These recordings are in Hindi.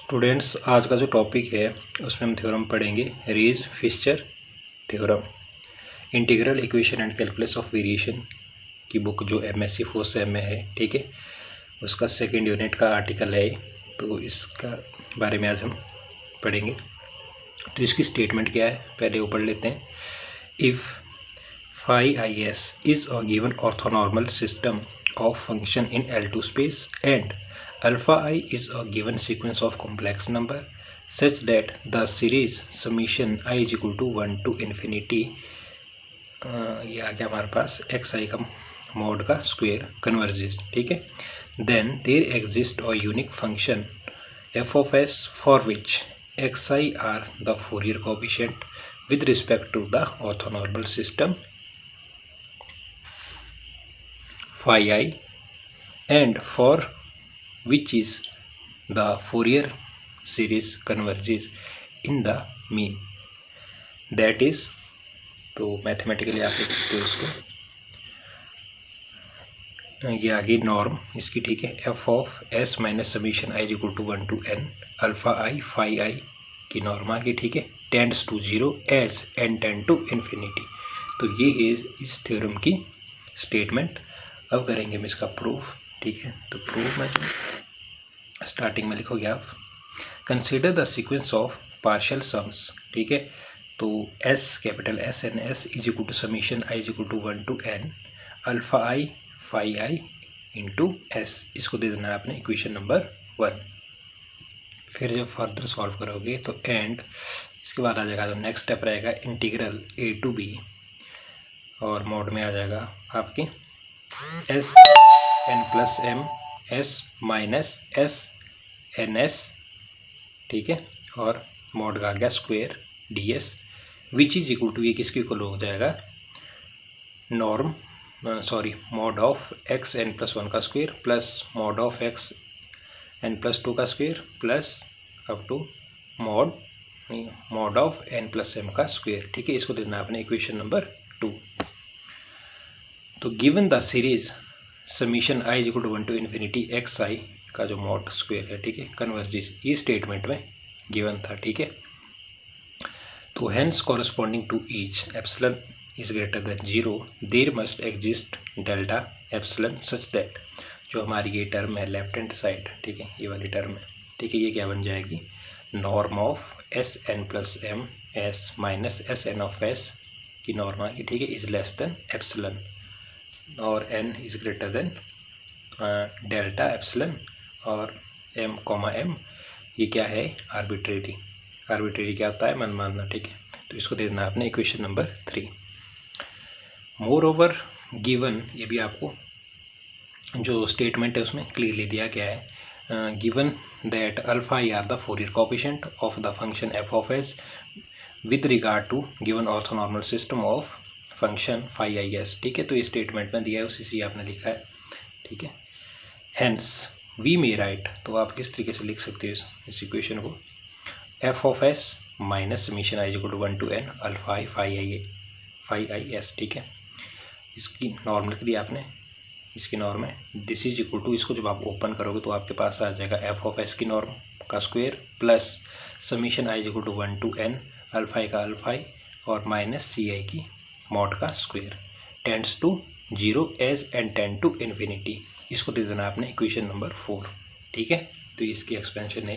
स्टूडेंट्स, आज का जो टॉपिक है उसमें हम थ्योरम पढ़ेंगे। Riesz Fischer theorem, integral equation and calculus of variation की बुक जो एमएससी फोर्थ सेम में है, ठीक है, उसका सेकंड यूनिट का आर्टिकल है। तो इसका बारे में आज हम पढ़ेंगे। तो इसकी स्टेटमेंट क्या है पहले वो पढ़ लेते हैं। If phi is is a given orthonormal system of function in L2 space and alpha I is a given sequence of complex number such that the series summation I is equal to 1 to infinity ये आ गया हमारे पास एक्स आई का मॉड का स्क्वायर कन्वर्जेस, ठीक है। Then there exist a unique function F of S for which X I are the Fourier coefficient with respect to the orthonormal system phi I and for which is the Fourier series converges in the mean, that is, तो मैथमेटिकली आप लिख सकते हो इसको, ये आगे नॉर्म इसकी, ठीक है। F of S minus summation I equal to 1 to N alpha I phi I की नॉर्म आगे, ठीक है, tends to 0 as N tend to infinity. तो ये है इस थ्योरम की स्टेटमेंट। अब करेंगे हम इसका प्रूफ, ठीक है। तो प्रूफ में जो स्टार्टिंग में लिखोगे आप, consider the sequence of partial sums, ठीक है। तो S capital S N S is equal to summation I is equal to 1 to N alpha I phi I into S, इसको दे देना है आपने इक्वेशन नंबर 1। फिर जब फर्दर सॉल्व करोगे तो एंड इसके बाद आ जाएगा, तो नेक्स्ट स्टेप रहेगा इंटीग्रल ए टू बी, और मोड में आ जाएगा आपके S N plus M S minus S N S, ठीक है, और मॉड का आ गया square D S which is equal to, ये किसके इक्वल हो जाएगा, norm mod of X N plus 1 का square plus mod of X N plus 2 का square plus up to mod of N plus M का स्क्वायर, ठीक है। इसको देना आपने इक्वेशन नंबर 2। तो given the series summation I equal to 1 to infinity X I का जो मॉड स्क्वायर है, ठीक है, कन्वर्जेस, ये स्टेटमेंट में गिवन था, ठीक है। तो hence corresponding to each epsilon is greater than 0 there must exist delta epsilon such that, जो हमारी ये टर्म है लेफ्ट हैंड साइड, ठीक है, ये वाली टर्म है, ठीक है, ये क्या बन जाएगी, norm of S N plus M S minus S N of S की नॉर्म आएगी, ठीक है, इज लेस देन एप्सिलॉन और n is greater than delta epsilon और m कॉमा m, ये क्या है, आर्बिट्रेरी। आर्बिट्रेरी क्या होता है, मनमाना, ठीक है। तो इसको दे देना आपने equation number 3। More over given, ये भी आपको जो स्टेटमेंट है उसमें क्लियरली दिया गया है, given that alpha I are the Fourier coefficient of the function F of S with regard to given orthonormal system of function phi I S, ठीक है। तो ये स्टेटमेंट में दिया है, उसी से आपने लिखा है, ठीक है। हेंस वी मे राइट, तो आप किस तरीके से लिख सकते हो इस इक्वेशन को, F of S minus summation I equal to 1 to N alpha I phi I S, ठीक है। इसकी नॉर्म लिख दी आपने, इसकी नॉर्म है दिस इज इक्वल टू, इसको जब आप ओपन करोगे तो आपके पास आ जाएगा एफ ऑफ एस की नॉर्म का square plus summation I equal to 1 to N alpha I का अल्फा आई और माइनस सी आई की मॉड का square tends to 0 as N tend to infinity, इसको दे देना आपने इक्वेशन नंबर 4, ठीक है। तो इसकी एक्सपेंशन है।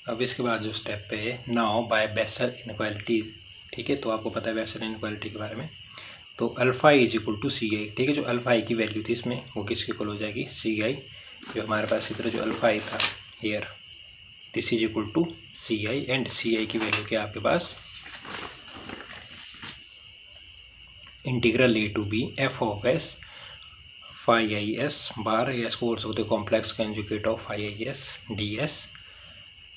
अब इसके बाद जो स्टेप पे है, नाउ बाय बेसल इनइक्वालिटी, ठीक है। तो आपको पता है बेसल इनइक्वालिटी के बारे में। तो alpha is equal to C आई, ठीक है, जो अल्फा आई की वैल्यू थी इसमें वो किसके इक्वल हो जाएगी, सी आई। जो हमारे पास इधर जो अल्फा आई था here this is equal to C I, and C I की वैल्यू क्या आपके पास, integral A to B F of S phi I S bar, या इसको बोल सकते हो complex conjugate of phi I S D S,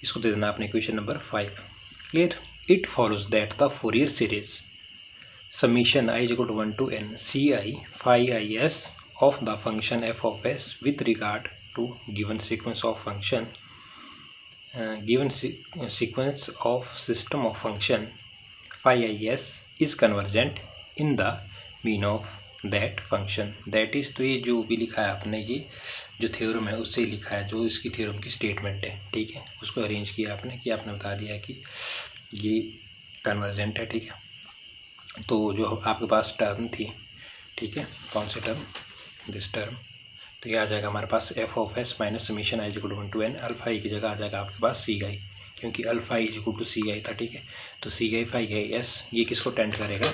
इसको दे देना आपने equation number 5। Clear. It follows that the Fourier series summation I equal to 1 to N C I phi I S of the function F of S with regard to given sequence of function given sequence of system of function phi is convergent in the mean of that function, that is, तो ये जो भी लिखा है आपने, ये जो थ्योरम है उससे ही लिखा है, जो इसकी थ्योरम की स्टेटमेंट है, ठीक है, उसको अरेंज किया आपने कि आपने बता दिया कि ये कन्वर्जेंट है, ठीक है। तो जो आपके पास टर्म थी, ठीक है, कौन सी टर्म, दिस टर्म, तो ये आ जाएगा हमारे पास F of S minus summation I equal to 1 to n, alpha I की जगह आ जाएगा आपके पास सी आई, क्योंकि alpha I equal to C I था, ठीक है। तो सी आई फाई आई एस ये किसको टेंड करेगा,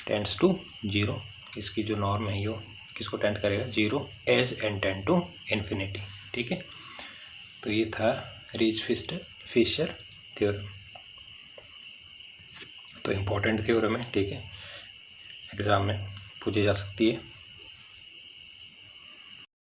टेंड्स टू जीरो, इसकी जो नॉर्म है ये किसको टेंड करेगा, zero, as N tend to infinity, ठीक है। तो ये था रीज फिशर थ्योरम, तो इम्पोर्टेंट थ्योरम है, ठीक है, एग्ज़ाम में पूछी जा सकती है।